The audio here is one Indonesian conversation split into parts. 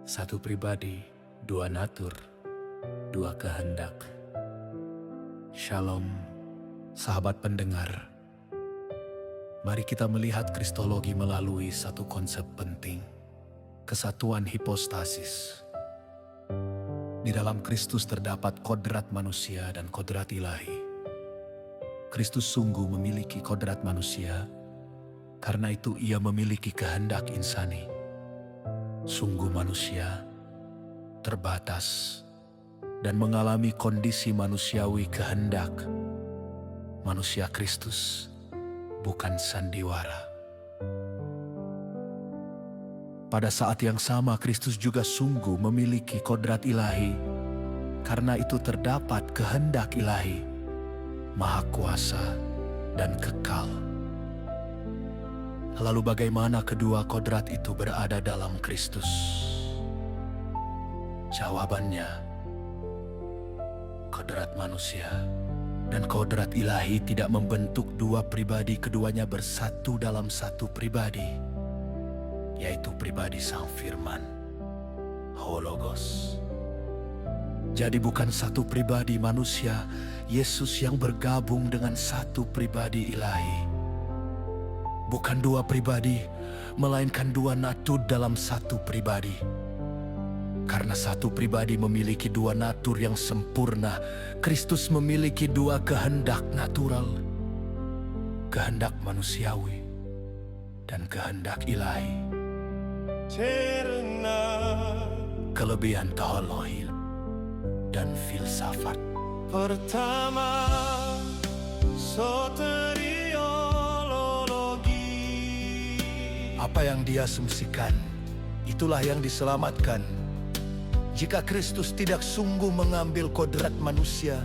Satu pribadi, dua natur, dua kehendak. Shalom, sahabat pendengar. Mari kita melihat kristologi melalui satu konsep penting, kesatuan hipostasis. Di dalam Kristus terdapat kodrat manusia dan kodrat ilahi. Kristus sungguh memiliki kodrat manusia, karena itu ia memiliki kehendak insani. Sungguh manusia, terbatas, dan mengalami kondisi manusiawi kehendak. Manusia Kristus, bukan sandiwara. Pada saat yang sama Kristus juga sungguh memiliki kodrat ilahi, karena itu terdapat kehendak ilahi, maha kuasa dan kekal. Lalu bagaimana kedua kodrat itu berada dalam Kristus? Jawabannya, kodrat manusia dan kodrat ilahi tidak membentuk dua pribadi, keduanya bersatu dalam satu pribadi, yaitu pribadi Sang Firman, Hologos. Jadi bukan satu pribadi manusia, Yesus yang bergabung dengan satu pribadi ilahi. Bukan dua pribadi, melainkan dua natur dalam satu pribadi. Karena satu pribadi memiliki dua natur yang sempurna, Kristus memiliki dua kehendak natural, kehendak manusiawi dan kehendak ilahi. Kelebihan teologi dan filsafat. Pertama, soteriologi. Apa yang diasumsikan, itulah yang diselamatkan. Jika Kristus tidak sungguh mengambil kodrat manusia,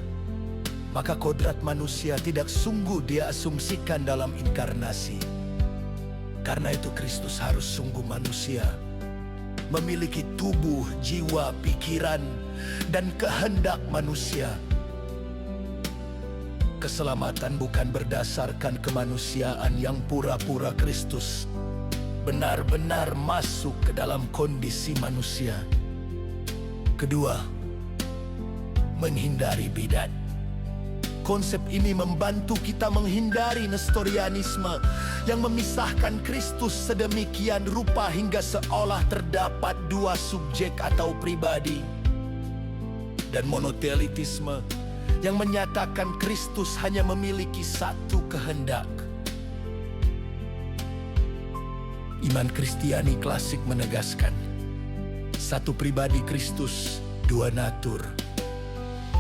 maka kodrat manusia tidak sungguh dia asumsikan dalam inkarnasi. Karena itu Kristus harus sungguh manusia, memiliki tubuh, jiwa, pikiran, dan kehendak manusia. Keselamatan bukan berdasarkan kemanusiaan yang pura-pura. Kristus benar-benar masuk ke dalam kondisi manusia. Kedua, menghindari bidat. Konsep ini membantu kita menghindari nestorianisme yang memisahkan Kristus sedemikian rupa hingga seolah terdapat dua subjek atau pribadi, dan monotelisme yang menyatakan Kristus hanya memiliki satu kehendak. Iman Kristiani klasik menegaskan satu pribadi Kristus, dua natur,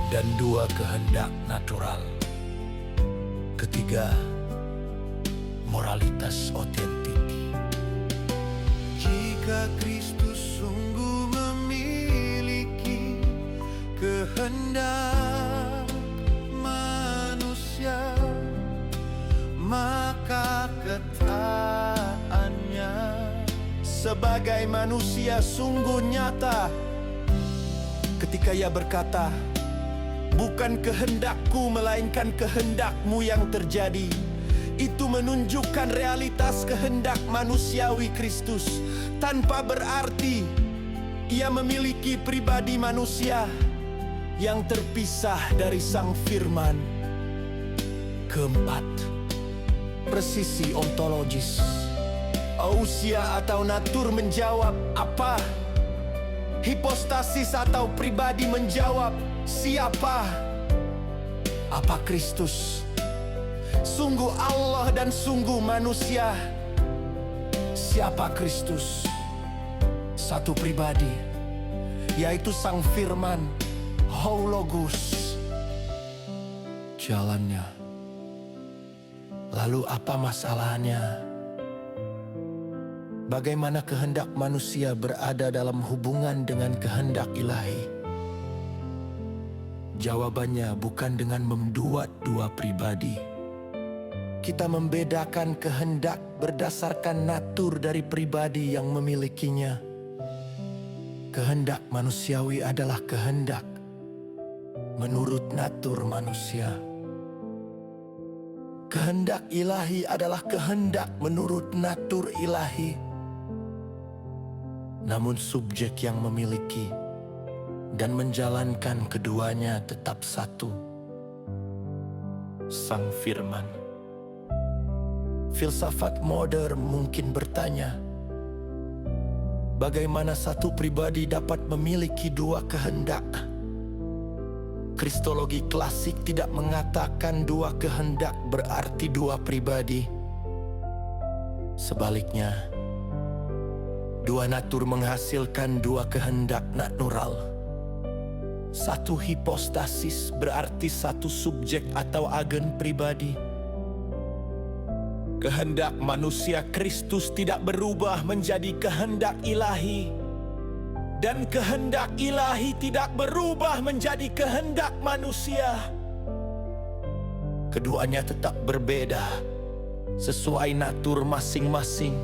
dan dua kehendak natural. Ketiga, moralitas otentik. Jika Kristus sungguh memiliki kehendak manusia, maka ketaannya sebagai manusia sungguh nyata ketika ia berkata, "Bukan kehendakku melainkan kehendakmu yang terjadi." Itu menunjukkan realitas kehendak manusiawi Kristus, tanpa berarti ia memiliki pribadi manusia yang terpisah dari Sang Firman. Keempat, presisi ontologis. Ousia atau natur menjawab apa? Hipostasis atau pribadi menjawab siapa? Apa Kristus? Sungguh Allah dan sungguh manusia. Siapa Kristus? Satu pribadi, yaitu Sang Firman, Hologos. Jalannya. Lalu apa masalahnya? Bagaimana kehendak manusia berada dalam hubungan dengan kehendak ilahi? Jawabannya bukan dengan membuat dua pribadi. Kita membedakan kehendak berdasarkan natur dari pribadi yang memilikinya. Kehendak manusiawi adalah kehendak menurut natur manusia. Kehendak ilahi adalah kehendak menurut natur ilahi. namun subjek yang memiliki dan menjalankan keduanya tetap satu. Sang Firman. Filsafat modern mungkin bertanya, bagaimana satu pribadi dapat memiliki dua kehendak? Kristologi klasik tidak mengatakan dua kehendak berarti dua pribadi. Sebaliknya, dua natur menghasilkan dua kehendak natural. Satu hipostasis berarti satu subjek atau agen pribadi. Kehendak manusia Kristus tidak berubah menjadi kehendak ilahi, dan kehendak ilahi tidak berubah menjadi kehendak manusia. Keduanya tetap berbeda sesuai natur masing-masing,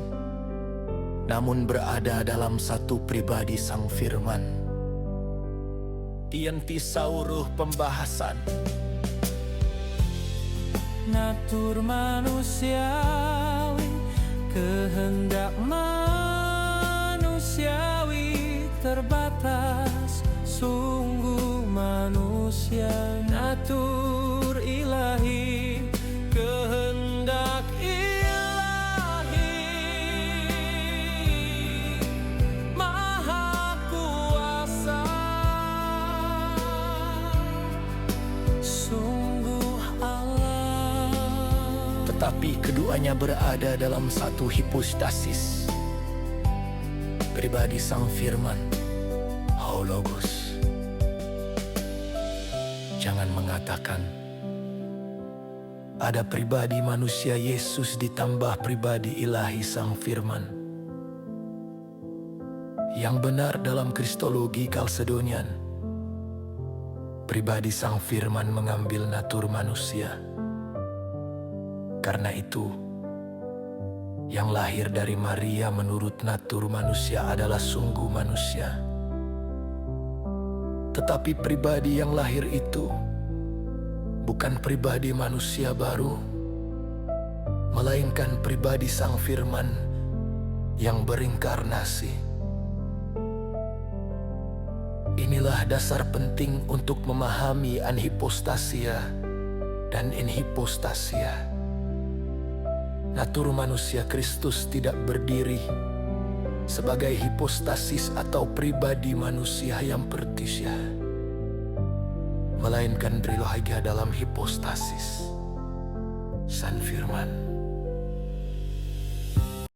namun berada dalam satu pribadi Sang Firman. Inti sauruh pembahasan. Natur manusiawi, kehendak manusiawi terbatas, sungguh manusia. Natur ilahi, kehendak ilahi, maha kuasa, sungguh Allah. Tetapi keduanya berada dalam satu hipostasis, pribadi Sang Firman, Hologos. Jangan mengatakan ada pribadi manusia Yesus ditambah pribadi ilahi Sang Firman. Yang benar dalam Kristologi Kalsedonian, pribadi Sang Firman mengambil natur manusia. Karena itu, yang lahir dari Maria menurut natur manusia adalah sungguh manusia. Tetapi pribadi yang lahir itu bukan pribadi manusia baru, melainkan pribadi Sang Firman yang berinkarnasi. Inilah dasar penting untuk memahami anhipostasia dan inhipostasia. Natur manusia Kristus tidak berdiri sebagai hipostasis atau pribadi manusia yang pertisia, melainkan berlaga dalam hipostasis Sang Firman.